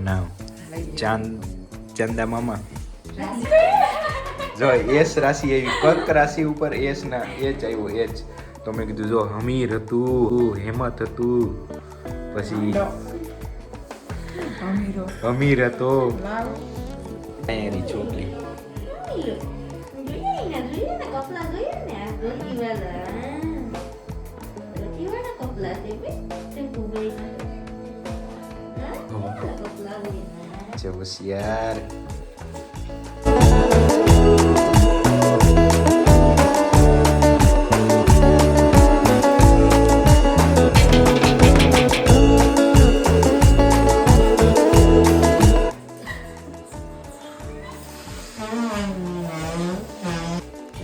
નામ ચાંદા મામા જો એસ રાશિ આવી કર્ક રાશિ ઉપર એચ આવ્યો એચ તો મેં કીધું જો હમીર હતું હેમત હતું પછી હમીર હતો એની છોકરી હોશિયાર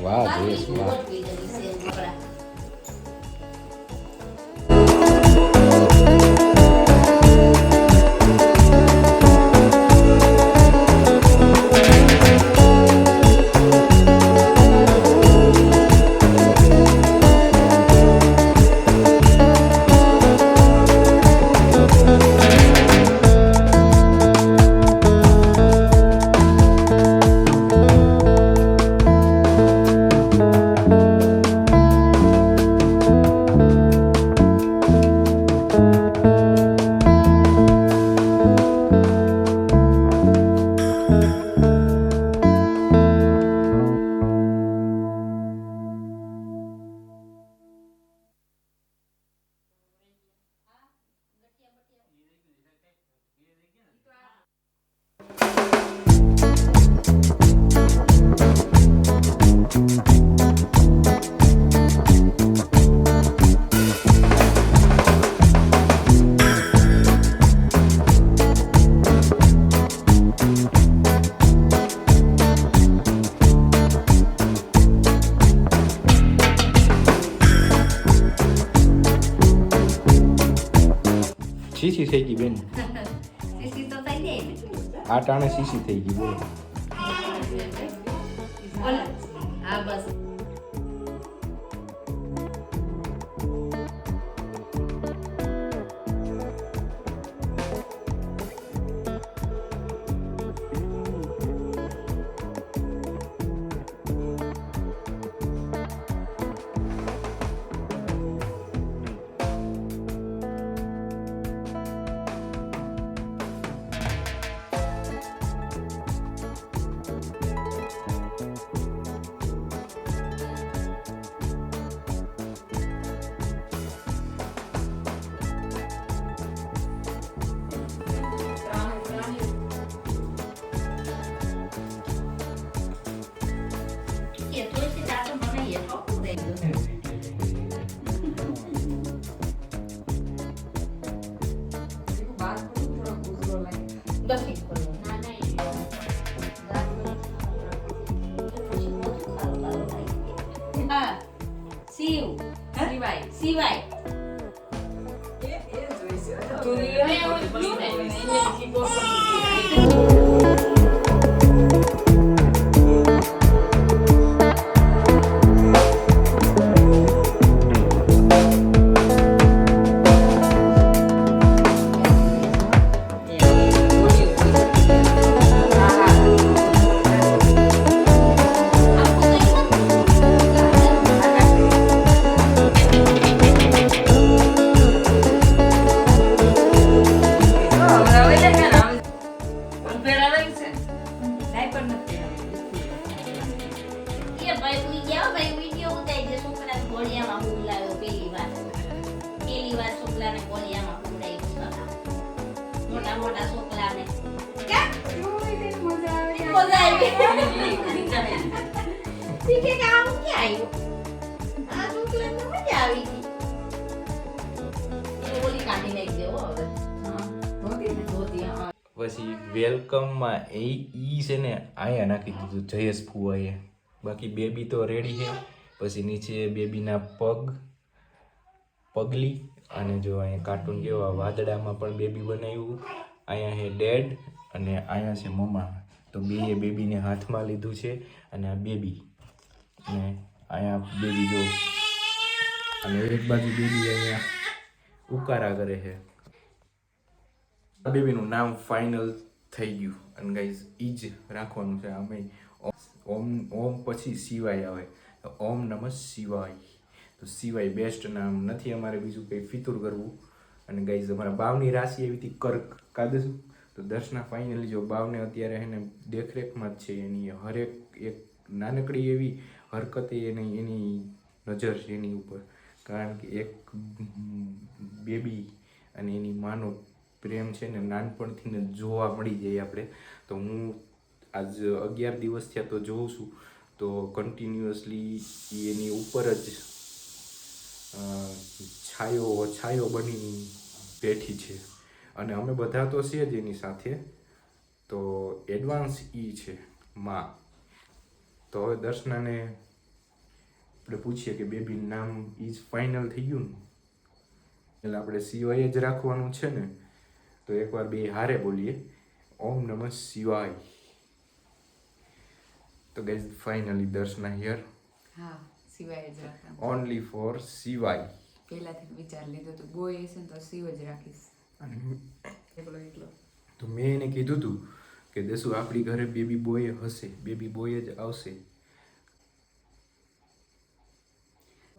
વાહ દેશ વાહ સીસી થઈ ગઈ બેન સીસી તો થઈ જાય ને આ ટાણે સીસી થઈ ગઈ બોલો બોલો હા બસ સિવાય મોટા છોકરાને મજા આવી પછી વેલકમમાં ઈ છે ને અહીંયા નાખી દીધું જયેશ ફુવાએ બાકી બેબી તો રેડી છે પછી નીચે બેબીના પગલી અને જો અહીંયા કાર્ટૂન કેવા વાદળામાં પણ બેબી બનાવ્યું અહીંયા છે ડેડ અને અહીંયા છે મમ્મા તો બેએ બેબીને હાથમાં લીધું છે અને આ બેબી અને અહીંયા બેબી જો અને એક બાજુ બેબી અહીંયા ઉકારા કરે છે આ બેબીનું નામ ફાઇનલ થઈ ગયું અને ગાઈઝ ઈ જ રાખવાનું છે. અમે ઓમ પછી શિવાય આવે તો ઓમ નમઃ શિવાય. તો શિવાય બેસ્ટ નામ નથી અમારે બીજું કંઈ ફિતુર કરવું. અને ગાઈઝ અમારા બાવની રાશિ એવી હતી કર્ક કાદશું. તો દર્શના ફાઇનલી જો બાવને અત્યારે એને દેખરેખમાં જ છે. એની હરેક એક નાનકડી એવી હરકતે એની નજર છે એની ઉપર. કારણ કે એક બેબી અને એની માનો પ્રેમ છે ને નાનપણથી ને જોવા મળી જાય આપણે. તો હું આજ 11 દિવસ થયા તો જોઉં છું તો કન્ટિન્યુઅસલી એની ઉપર જ છાયો બની બેઠી છે. અને અમે બધા તો છે જ એની સાથે. તો એડવાન્સ ઈ છે માં. તો હવે દર્શનાને આપણે પૂછીએ કે બેબીનું નામ ઈ જ ફાઇનલ થઈ ગયું ને એટલે આપણે શિવાય જ રાખવાનું છે ને. તો એકવાર બે હારે બોલીએ ઓમ નમઃ શિવાય. તો ગાઈઝ ફાઇનલી દર્શના હિયર હા શિવાય જ રાખવાનું. ઓનલી ફોર શિવાય. પહેલાથી વિચાર લીધો તો બોય હશે ને તો શિવ જ રાખીશ. અને એકલો તો મેં એને કીધું હતું કે દેસુ આપણી ઘરે બેબી બોય હશે, બેબી બોય જ આવશે.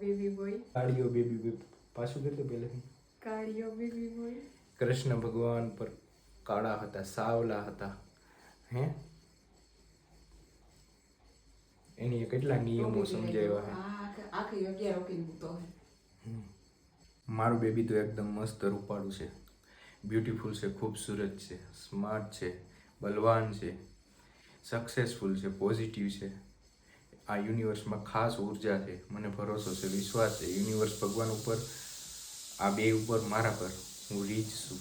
બેબી બોય કાળિયો બેબી બોય પાછું કીધું પહેલેથી. કાળિયો બેબી બોય. કૃષ્ણ ભગવાન પર કાળા હતા, સાવલા હતા. હે એની કેટલા નિયમો સમજાવ્યા છે. આખી 11 ઓકીને મૂકતો હોય. મારું બેબી તો એકદમ મસ્ત રૂપાળું છે, બ્યુટીફુલ છે, ખૂબસૂરત છે, સ્માર્ટ છે, બલવાન છે, સક્સેસફુલ છે, પોઝિટિવ છે. આ યુનિવર્સમાં ખાસ ઉર્જા છે. મને ભરોસો છે, વિશ્વાસ છે યુનિવર્સ ભગવાન ઉપર, આ બે ઉપર, મારા પર. હું રીચ છું.